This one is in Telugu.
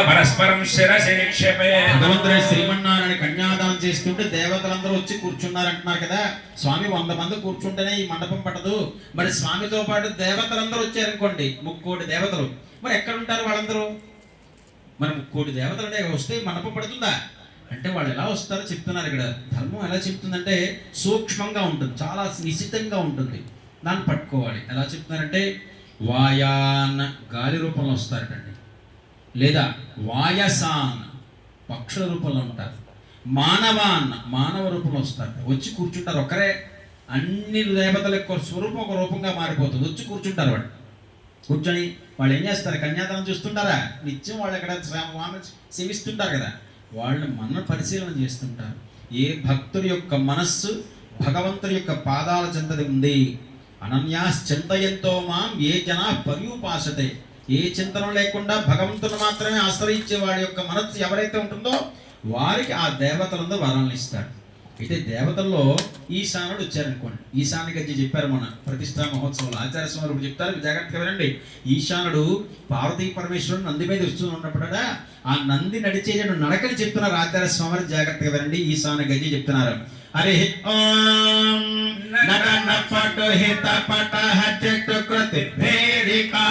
పరస్పరం శిరసి నిక్షేపే. భగవంతుడే శ్రీమన్నారాయణ కన్యాదానం చేస్తుంటే దేవతలందరూ వచ్చి కూర్చున్నారంటున్నారు కదా. స్వామి 100 మంది కూర్చుంటేనే ఈ మండపం పట్టదు. మరి స్వామితో పాటు దేవతలందరూ వచ్చారనుకోండి, 3 కోటి దేవతలు, మరి ఎక్కడ ఉంటారు వాళ్ళందరూ? మరి 3 కోటి దేవతలు వస్తే మండపం పడుతుందా అంటే వాళ్ళు ఎలా వస్తారో చెప్తున్నారు ఇక్కడ. ధర్మం ఎలా చెప్తుందంటే సూక్ష్మంగా ఉంటుంది, చాలా నిశితంగా ఉంటుంది. దాన్ని పట్టుకోవాలి. ఎలా చెప్తున్నారంటే వాయాన్ గాలి రూపంలో వస్తారటండి, లేదా వాయసాన్ పక్షుల రూపంలో ఉంటారు, మానవాన్ మానవ రూపంలో వస్తారు. వచ్చి కూర్చుంటారు. ఒకరే అన్ని దేవతల యొక్క స్వరూపం ఒక రూపంగా మారిపోతుంది. వచ్చి కూర్చుంటారు. వాళ్ళు కూర్చొని వాళ్ళు ఏం చేస్తారు? కన్యాదానం చూస్తుంటారా? నిత్యం వాళ్ళు ఎక్కడ సేవిస్తుంటారు కదా. వాళ్ళు మన పరిశీలన చేస్తుంటారు. ఏ భక్తుడి యొక్క మనస్సు భగవంతుడి యొక్క పాదాల చెంతది ఉంది. అనన్యాశ్చింతయంతో మాం ఏ జనా పర్యుపాసతే. ఏ చింతన లేకుండా భగవంతుని మాత్రమే ఆశ్రయించే వాడి యొక్క మనస్సు ఎవరైతే ఉంటుందో వారికి ఆ దేవతలందరూ వరాలను ఇస్తాడు. అయితే దేవతల్లో ఈశానుడు వచ్చారనుకోండి. ఈశాన్య గజ్జి చెప్పారు మన ప్రతిష్టా మహోత్సవంలో. ఆచార్య స్వామి చెప్తారు, జాగ్రత్తగా వినండి. ఈశానుడు పార్వతీ పరమేశ్వరుడు నంది మీద వస్తూ ఉన్నప్పుడ ఆ నంది నడిచే నడకని చెప్తున్నారు ఆచార్య స్వామి. జాగ్రత్తగా వినండి. ఈశాన్య గజ్జి చెప్తున్నారు. హరి ఓం నట నపటు హిత పట హ చెట్టు కృతి వేదికా